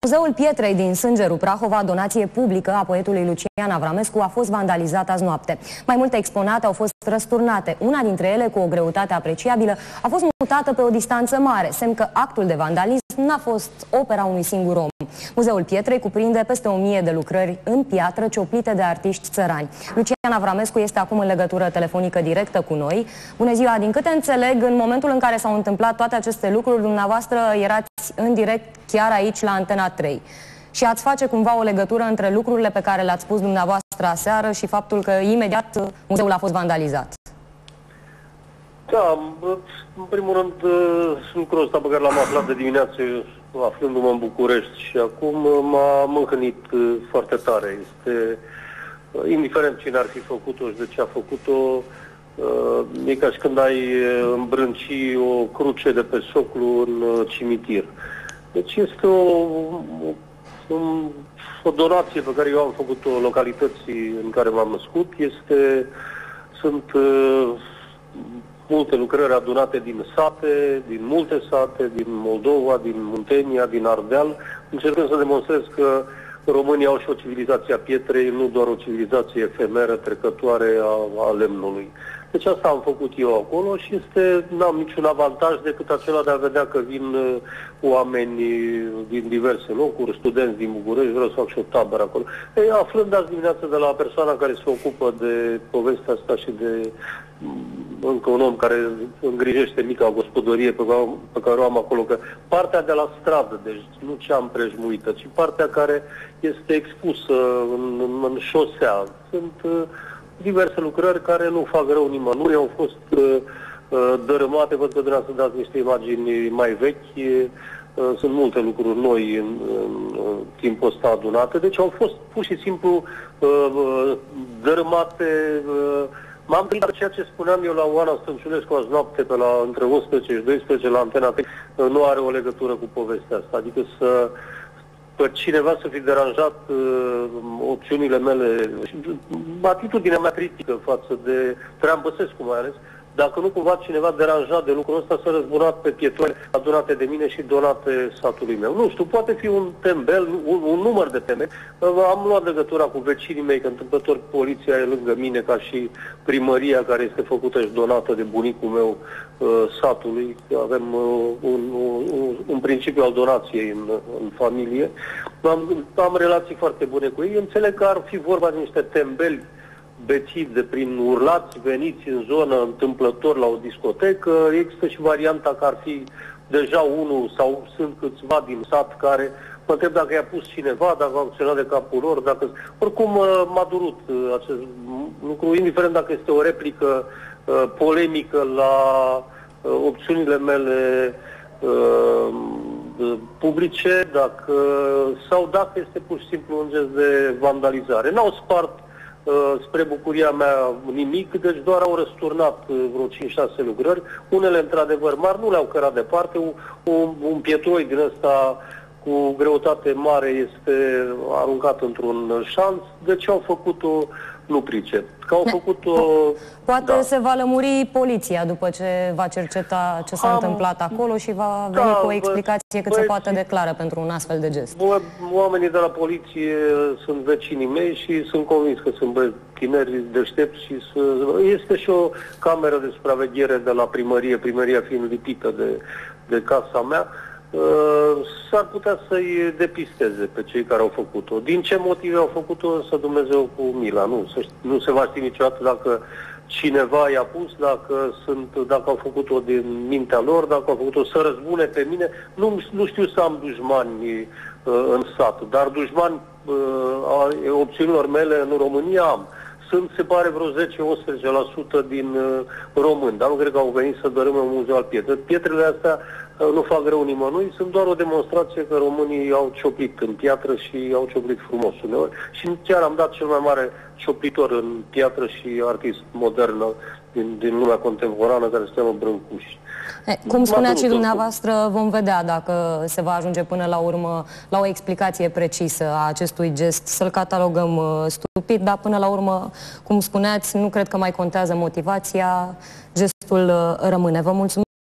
Muzeul Pietrei din Sângeru Prahova, donație publică a poetului Lucian Avramescu, a fost vandalizat azi noapte. Mai multe exponate au fost răsturnate. Una dintre ele, cu o greutate apreciabilă, a fost mutată pe o distanță mare, semn că actul de vandalism n-a fost opera unui singur om. Muzeul Pietrei cuprinde peste 1000 de lucrări în piatră cioplite de artiști țărani. Lucian Avramescu este acum în legătură telefonică directă cu noi. Bună ziua! Din câte înțeleg, în momentul în care s-au întâmplat toate aceste lucruri, dumneavoastră erați în direct chiar aici la Antena 3. Și ați face cumva o legătură între lucrurile pe care le-ați spus dumneavoastră aseară și faptul că imediat muzeul a fost vandalizat? Da, în primul rând, lucrul ăsta pe care l-am aflat de dimineață, aflându-mă în București, și acum m-a mâhnit foarte tare. Este, indiferent cine ar fi făcut-o și de ce a făcut-o, e ca și când ai îmbrânci o cruce de pe soclu în cimitir. Deci este o donație pe care eu am făcut-o localității în care m-am născut. Sunt multe lucrări adunate din sate, din multe sate, din Moldova, din Muntenia, din Ardeal, încercând să demonstrez că românii au și o civilizație a pietrei, nu doar o civilizație efemeră, trecătoare a lemnului. Deci asta am făcut eu acolo și n-am niciun avantaj decât acela de a vedea că vin oameni din diverse locuri, studenți din București, vreau să fac și o tabără acolo. Aflând azi dimineața de la persoana care se ocupă de povestea asta și de încă un om care îngrijește mica gospodărie pe care o am acolo, că partea de la stradă, deci nu cea împrejmuită, ci partea care este expusă în șosea, sunt diverse lucrări care nu fac rău nimănui, au fost dărâmate, văd că dumneavoastră dați niște imagini mai vechi, sunt multe lucruri noi în timpul ăsta adunate, deci au fost pur și simplu dărâmate. M-am prins ceea ce spuneam eu la Oana Stănciulescu azi noapte, între 11 și 12 la Antena 3, nu are o legătură cu povestea asta, adică pe cineva să fi deranjat opțiunile mele, atitudinea mea critică față de Traian Băsescu mai ales, dacă nu cumva cineva deranjat de lucrul ăsta s-a răzbunat pe pietroane adunate de mine și donate satului meu. Nu știu, poate fi un tembel, un număr de teme. Am luat legătura cu vecinii mei, că întâmplător poliția e lângă mine, ca și primăria care este făcută și donată de bunicul meu satului. Avem un principiu al donației în familie. Am relații foarte bune cu ei. Înțeleg că ar fi vorba de niște tembeli bețiți de prin urlați, veniți în zonă întâmplător la o discotecă. Există și varianta că ar fi deja unul sau sunt câțiva din sat care, mă întreb dacă i-a pus cineva, dacă a acționat de capul lor, dacă... Oricum m-a durut acest lucru, indiferent dacă este o replică polemică la opțiunile mele publice, sau dacă este pur și simplu un gest de vandalizare. N-au spart spre bucuria mea nimic, deci doar au răsturnat vreo 5-6 lucrări. Unele, într-adevăr, mari, nu le-au cărat departe. Un pietroi din ăsta cu greutate mare este aruncat într-un șanț. De ce au făcut-o, nu pricep. Că au făcut-o... Poate se va lămuri poliția după ce va cerceta ce s-a întâmplat acolo și va veni cu o explicație cât se poate de clară pentru un astfel de gest. Oamenii de la poliție sunt vecinii mei și sunt convins că sunt tineri deștepți și este și o cameră de supraveghere de la primăria fiind lipită de casa mea. S-ar putea să-i depisteze pe cei care au făcut-o. Din ce motive au făcut-o, să Dumnezeu cu mila. Nu se va ști niciodată dacă cineva i-a pus, dacă au făcut-o din mintea lor, dacă au făcut-o să răzbune pe mine. Nu știu să am dușmani în sat, dar dușmani opțiunilor mele în România am. Sunt, se pare, vreo 10-11% din români, dar nu cred că au venit să dărâme un muzeu al pietrei. Pietrele astea nu fac rău nimănui, sunt doar o demonstrație că românii au cioplit în piatră și au cioplit frumos uneori. Și chiar am dat cel mai mare cioplitor în piatră și artist modern din lumea contemporană, care se cheamă Brâncuși. Cum spuneați și dumneavoastră, vom vedea dacă se va ajunge până la urmă la o explicație precisă a acestui gest, să-l catalogăm stupid, dar până la urmă, cum spuneați, nu cred că mai contează motivația, gestul rămâne. Vă mulțumesc.